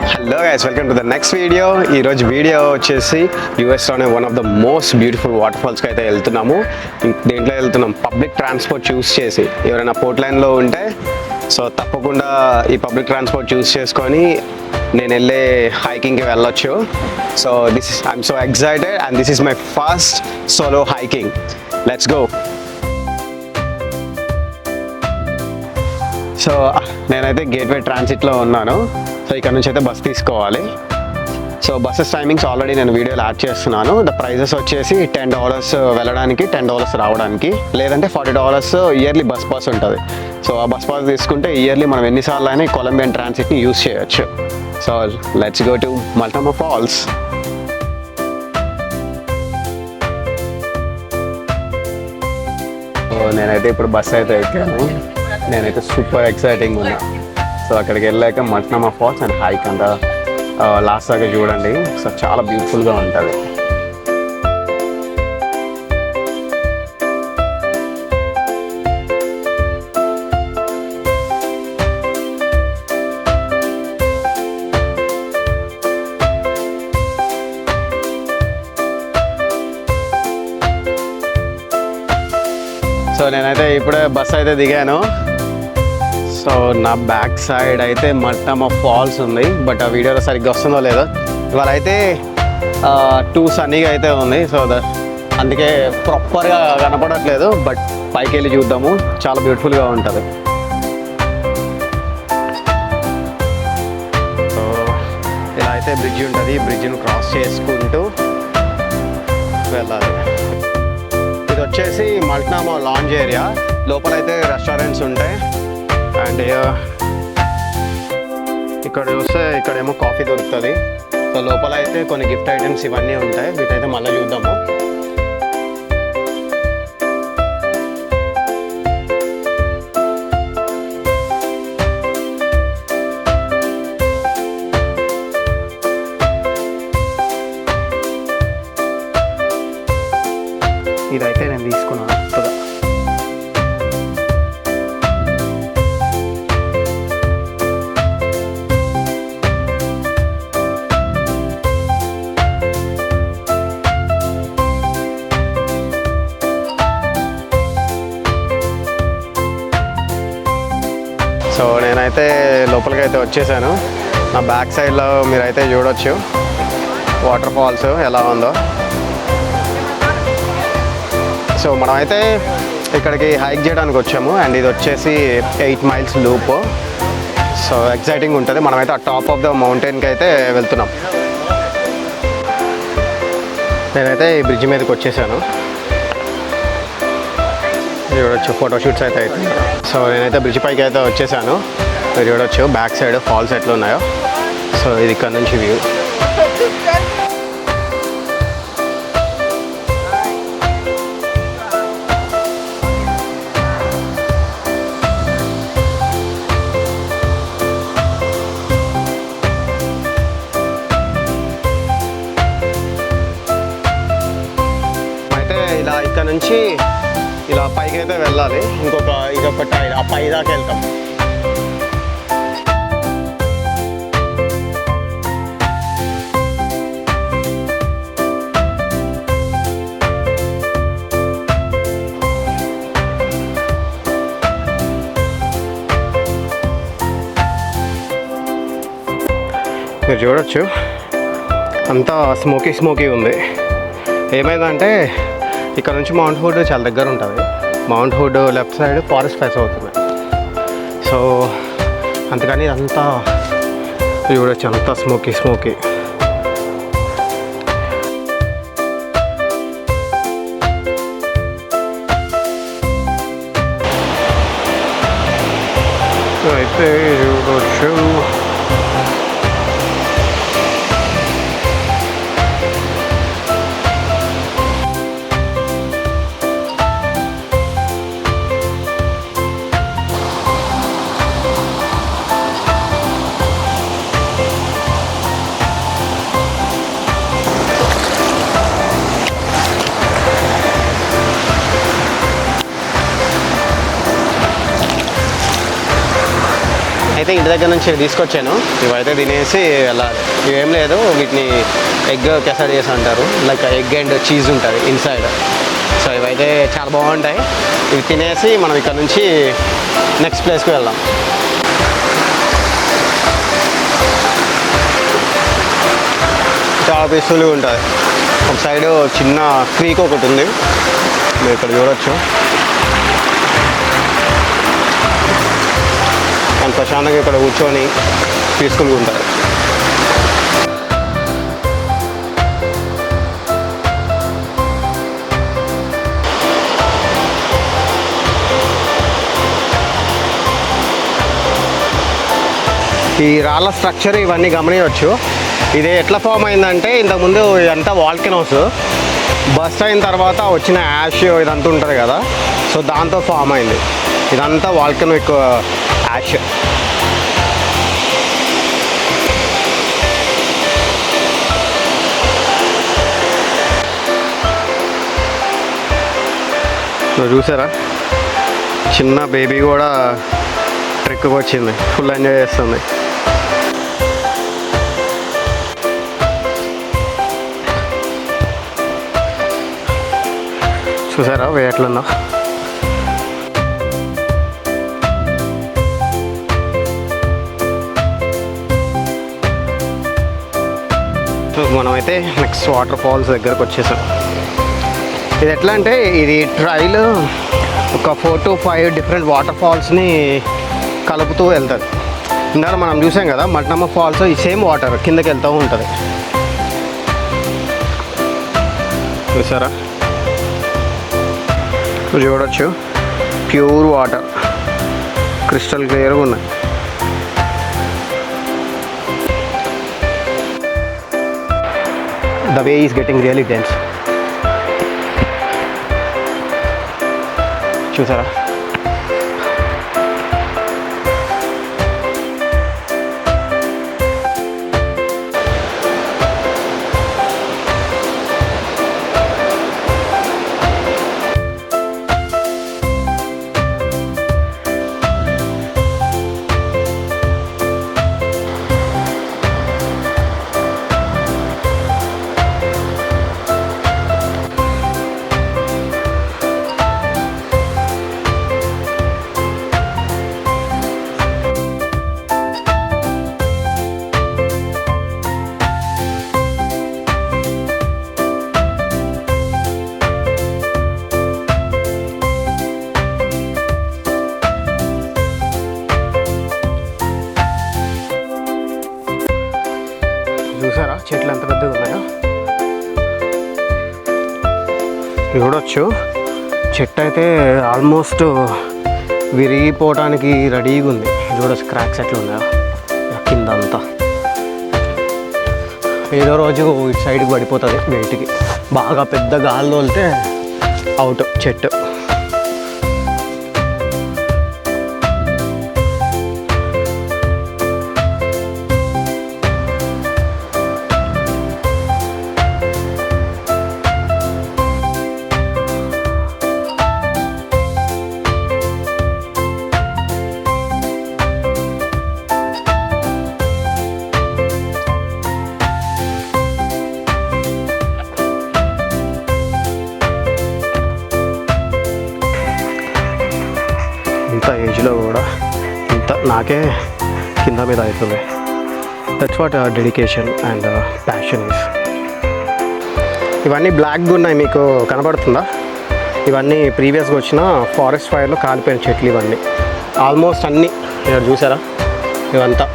Hello guys, welcome to the next video. ఈరోజు video వచ్చేసి యూఎస్లోనే one of the most beautiful water ఫాల్స్కి అయితే వెళ్తున్నాము. దేంట్లో వెళ్తున్నాం? పబ్లిక్ ట్రాన్స్పోర్ట్ చూస్ చేసి. ఎవరైనా పోర్ట్ లైన్లో ఉంటే సో తప్పకుండా ఈ పబ్లిక్ ట్రాన్స్పోర్ట్ చూస్ చేసుకొని నేను వెళ్ళే హైకింగ్కి వెళ్ళొచ్చు. So I'm so excited and this is my first solo hiking. Let's go. So నేనైతే గేట్వే ట్రాన్సిట్లో ఉన్నాను. సో ఇక్కడ నుంచి అయితే బస్ తీసుకోవాలి. సో బస్సెస్ టైమింగ్స్ ఆల్రెడీ నేను వీడియోలో యాడ్ చేస్తున్నాను. ద ప్రైజెస్ వచ్చేసి $10 వెళ్ళడానికి, $10 రావడానికి, లేదంటే $40 ఇయర్లీ బస్ పాస్ ఉంటుంది. సో ఆ బస్ పాస్ తీసుకుంటే ఇయర్లీ మనం ఎన్నిసార్లు అయినా ఈ కొలంబియన్ ట్రాన్సిట్ని యూజ్ చేయొచ్చు. So let's go to Multnomah falls. So నేనైతే ఇప్పుడు బస్ అయితే ఎక్కాను. నేనైతే సూపర్ ఎక్సైటింగ్ ఉన్నా. సో అక్కడికి వెళ్ళాక మల్టమా ఫాల్స్ అండ్ హైక్ అంతా లాస్ట్ దాకా చూడండి. సో చాలా బ్యూటిఫుల్గా ఉంటుంది. సో నేనైతే ఇప్పుడే బస్ అయితే దిగాను. సో నా బ్యాక్ సైడ్ అయితే మల్టమా ఫాల్స్ ఉంది. బట్ ఆ వీడియోలో సరిగ్గా వస్తుందో లేదో. ఇవాళ అయితే టూ సన్నీగా అయితే ఉంది. సో అందుకే ప్రాపర్గా కనపడట్లేదు. బట్ పైకి వెళ్ళి చూద్దాము. చాలా బ్యూటిఫుల్గా ఉంటుంది. సో ఇలా అయితే బ్రిడ్జ్ ఉంటుంది. బ్రిడ్జ్ను క్రాస్ చేసుకుంటూ వెళ్ళాలి. ఇది వచ్చేసి మల్టమా లాంజ్ ఏరియా. లోపలైతే రెస్టారెంట్స్ ఉంటాయి. అండ్ ఇక్కడ చూస్తే ఇక్కడేమో కాఫీ దొరుకుతుంది. సో లోపల అయితే కొన్ని గిఫ్ట్ ఐటమ్స్ ఇవన్నీ ఉంటాయి. వీటైతే మళ్ళీ చూద్దాము. ఇదైతే నేను తీసుకున్నాను. సో నేనైతే లోపలికి అయితే వచ్చేసాను. నా బ్యాక్ సైడ్లో మీరైతే చూడొచ్చు వాటర్ ఫాల్స్ ఎలా ఉందో. సో మనమైతే ఇక్కడికి హైక్ చేయడానికి వచ్చాము. అండ్ ఇది వచ్చేసి 8 miles లూప్. సో ఎక్సైటింగ్ ఉంటుంది. మనమైతే ఆ టాప్ ఆఫ్ ద మౌంటైన్కి అయితే వెళ్తున్నాం. నేనైతే ఈ బ్రిడ్జ్ మీదకి వచ్చేసాను. చూడొచ్చు ఫోటోషూట్స్ అయితే అవుతుంది. సో నేనైతే బ్రిడ్జ్ పైకి అయితే వచ్చేసాను. మీరు చూడొచ్చు బ్యాక్ సైడ్ ఫాల్స్ ఎట్లా ఉన్నాయో. సో ఇది ఇక్కడ నుంచి వ్యూ. అయితే ఇలా ఇక్కడ నుంచి ఇలా పైకి అయితే వెళ్ళాలి. ఇదొక ఆ పై దాకా వెళ్తాం. మీరు చూడొచ్చు అంతా స్మోకీ ఉంది. ఏమైందంటే ఇక్కడ నుంచి మౌంట్ హుడ్ చాలా దగ్గర ఉంటుంది. Mount hood left side forest fires అవుతుంది. సో అందుకని అంతా చూడొచ్చు అంతా స్మోకీ. అయితే చూడొచ్చు నేనైతే ఇంటి దగ్గర నుంచి తీసుకొచ్చాను. ఇవైతే తినేసి వెళ్ళాలి. ఇవేం లేదు, వీటిని ఎగ్ కెసడియస్ అంటారు. లైక్ ఎగ్ అండ్ చీజ్ ఉంటుంది ఇన్సైడ్. సో ఇవైతే చాలా బాగుంటాయి. ఇవి తినేసి మనం ఇక్కడ నుంచి నెక్స్ట్ ప్లేస్కి వెళ్దాం. చాలా పీస్ఫుల్గా ఉంటుంది. ఒక సైడ్ చిన్న క్రీక్ ఒకటి ఉంది, మీరు ఇక్కడ చూడొచ్చు. మనం ప్రశాంతంగా ఇక్కడ కూర్చొని పీస్ఫుల్గా ఉంటుంది. ఈ రాళ్ళ స్ట్రక్చర్ ఇవన్నీ గమనించవచ్చు. ఇది ఎట్లా ఫామ్ అయిందంటే, ఇంతకుముందు ఇదంతా వాల్కెనోస్ బస్ట్ అయిన తర్వాత వచ్చిన యాష్ ఇదంతా ఉంటుంది కదా, సో దాంతో ఫామ్ అయింది. ఇదంతా వాల్కెనిక్ యాష్. చూసారా, చిన్న బేబీ కూడా ట్రెక్కి వచ్చింది, ఫుల్ ఎంజాయ్ చేస్తుంది. చూసారా వే ఎట్లుందో. మనమైతే నెక్స్ట్ వాటర్ ఫాల్స్ దగ్గరకు వచ్చేసాం. ఇది ఎట్లా అంటే, ఇది ట్రైల్ ఒక 4 to 5 డిఫరెంట్ వాటర్ ఫాల్స్ని కలుపుతూ వెళ్తుంది. ఇందాక మనం చూసాం కదా మల్టనమ్మ ఫాల్స్, ఈ సేమ్ వాటర్ కిందకి వెళ్తూ ఉంటుంది. చూసారా, చూడొచ్చు, ప్యూర్ వాటర్, క్రిస్టల్ క్లియర్గా ఉన్నాయి. The way is getting really dense. చూసారా, చూసారా చెట్లు ఎంత పెద్దగా ఉన్నాయో. చూడొచ్చు, చెట్టు అయితే ఆల్మోస్ట్ విరిగిపోవడానికి రెడీగా ఉంది. చూడొచ్చు క్రాక్స్ ఎట్లా ఉన్నాయో కింద అంతా. ఏదో రోజు ఇటు సైడ్కి పడిపోతుంది బయటికి, బాగా పెద్ద గాలి తోలితే అవుట్ చెట్టు. ఇంత ఏజ్లో కూడా ఇంత నాకే కింద మీద అవుతుంది. That's what dedication and passion is. ఇవన్నీ బ్లాక్గా ఉన్నాయి, మీకు కనబడుతుందా? ఇవన్నీ ప్రీవియస్గా వచ్చిన ఫారెస్ట్ ఫైర్లో కాలిపోయిన చెట్లు ఇవన్నీ ఆల్మోస్ట్ అన్నీ. మీరు చూసారా ఇవంతా.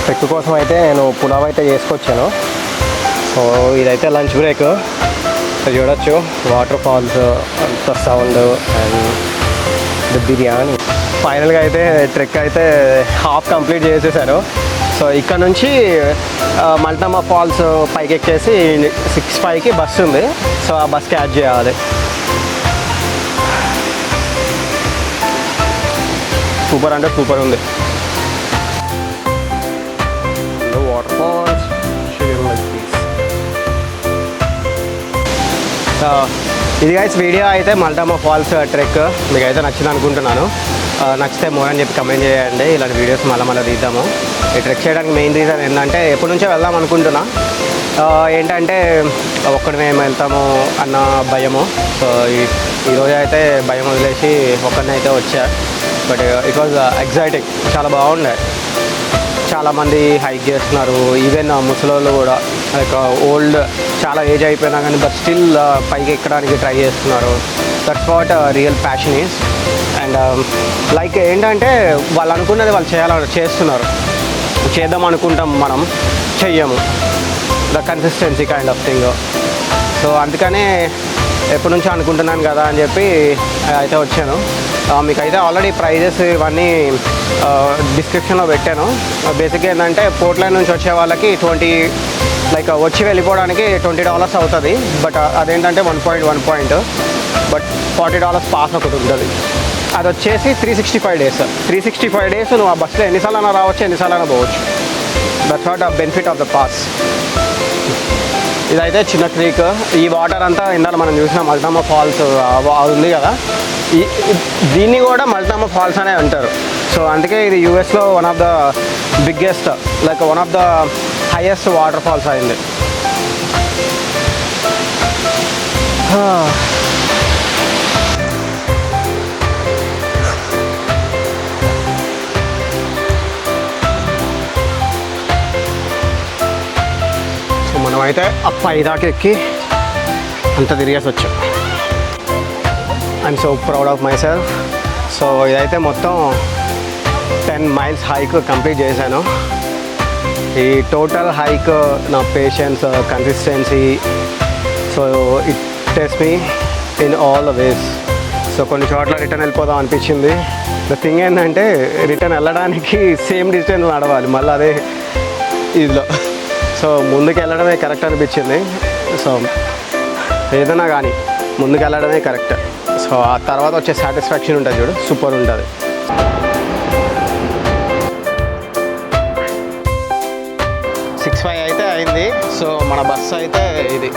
ట్రెక్ కోసం అయితే నేను పులావ్ అయితే చేసుకొచ్చాను. సో ఇదైతే లంచ్ బ్రేక్. చూడొచ్చు వాటర్ ఫాల్స్, అంత సౌండ్ అండ్ ద బిర్యానీ. ఫైనల్గా అయితే ట్రెక్ అయితే హాఫ్ కంప్లీట్ చేసేసాను. సో ఇక్కడ నుంచి మల్టనమ్మ ఫాల్స్ పైకి ఎక్కేసి 6:05కి బస్సు ఉంది. సో ఆ బస్ క్యాచ్ చేయాలి. సూపర్ అంటే సూపర్ ఉంది. వాటర్ ఫాల్స్ ఇది గైస్ వీడియో అయితే మల్టామా ఫాల్స్ ట్రెక్ మీకు అయితే నచ్చింది అనుకుంటున్నాను. నచ్చితే మోర్ అని చెప్పి కమెంట్ చేయండి. ఇలాంటి వీడియోస్ మళ్ళీ తీద్దాము. ఈ ట్రెక్ చేయడానికి మెయిన్ రీజన్ ఏంటంటే ఎప్పటి నుంచో వెళ్దాం అనుకుంటున్నా. ఏంటంటే ఒక్కడి మేము వెళ్తాము అన్న భయము. సో ఈరోజు అయితే భయం వదిలేసి ఒక్కడిని అయితే వచ్చా. బట్ ఇట్ వాజ్ ఎగ్జైటింగ్, చాలా బాగుండే. చాలామంది హైక్ చేస్తున్నారు, ఈవెన్ ముసలోళ్ళు కూడా లైక్ ఓల్డ్ చాలా ఏజ్ అయిపోయినా కానీ బట్ స్టిల్ పైకి ఎక్కడానికి ట్రై చేస్తున్నారు. That's what real passion is. And like ఏంటంటే వాళ్ళు అనుకున్నది వాళ్ళు చేస్తున్నారు. చేద్దాం అనుకుంటాం, మనం చెయ్యము. The consistency kind of thing. So అందుకనే ఎప్పటి నుంచో అనుకుంటున్నాను కదా అని చెప్పి అయితే వచ్చాను. మీకైతే ఆల్రెడీ ప్రైజెస్ ఇవన్నీ డిస్క్రిప్షన్లో పెట్టాను. బేసిక్గా ఏంటంటే పోర్ట్లైన్ నుంచి వచ్చే వాళ్ళకి లైక్ వచ్చి వెళ్ళిపోవడానికి $20 అవుతుంది. బట్ అదేంటంటే 1 పాయింట్ బట్ $40 పాస్ ఒకటి ఉంటుంది. అది వచ్చేసి 365 days. 365 days నువ్వు ఆ బస్సులో ఎన్నిసార్లు రావచ్చు, ఎన్నిసార్లు పోవచ్చు. That's what the benefit of the pass. ఇదైతే చిన్న క్రీక్. ఈ వాటర్ అంతా ఇందాక మనం చూసిన మల్టామా ఫాల్స్ ఉంది కదా, దీన్ని కూడా మల్టామా ఫాల్స్ అనే అంటారు. సో అందుకే ఇది యూఎస్లో one of the biggest, like one of the highest waterfalls అయింది. సో మనమైతే పైదాకా ఎక్కి అంత తిరిగేసి వచ్చాం. I'm so proud of myself. So ఇదైతే మొత్తం 10 miles హైక్ కంప్లీట్ చేశాను. ఈ టోటల్ హైక్ నా patience, consistency, so it test me in all the ways. So కొన్ని చోట్ల రిటర్న్ వెళ్ళిపోదాం అనిపించింది. ద థింగ్ ఏంటంటే రిటర్న్ వెళ్ళడానికి సేమ్ డిస్టెన్స్ నడవాలి మళ్ళీ అదే ఇదిలో. సో ముందుకు వెళ్ళడమే కరెక్ట్ అనిపించింది. సో ఏదైనా కానీ ముందుకు వెళ్ళడమే కరెక్ట్. సో ఆ తర్వాత వచ్చే సాటిస్ఫాక్షన్ ఉంటుంది చూడు, సూపర్ ఉంటుంది. 6:05 అయితే అయింది. సో మన బస్సు అయితే ఇది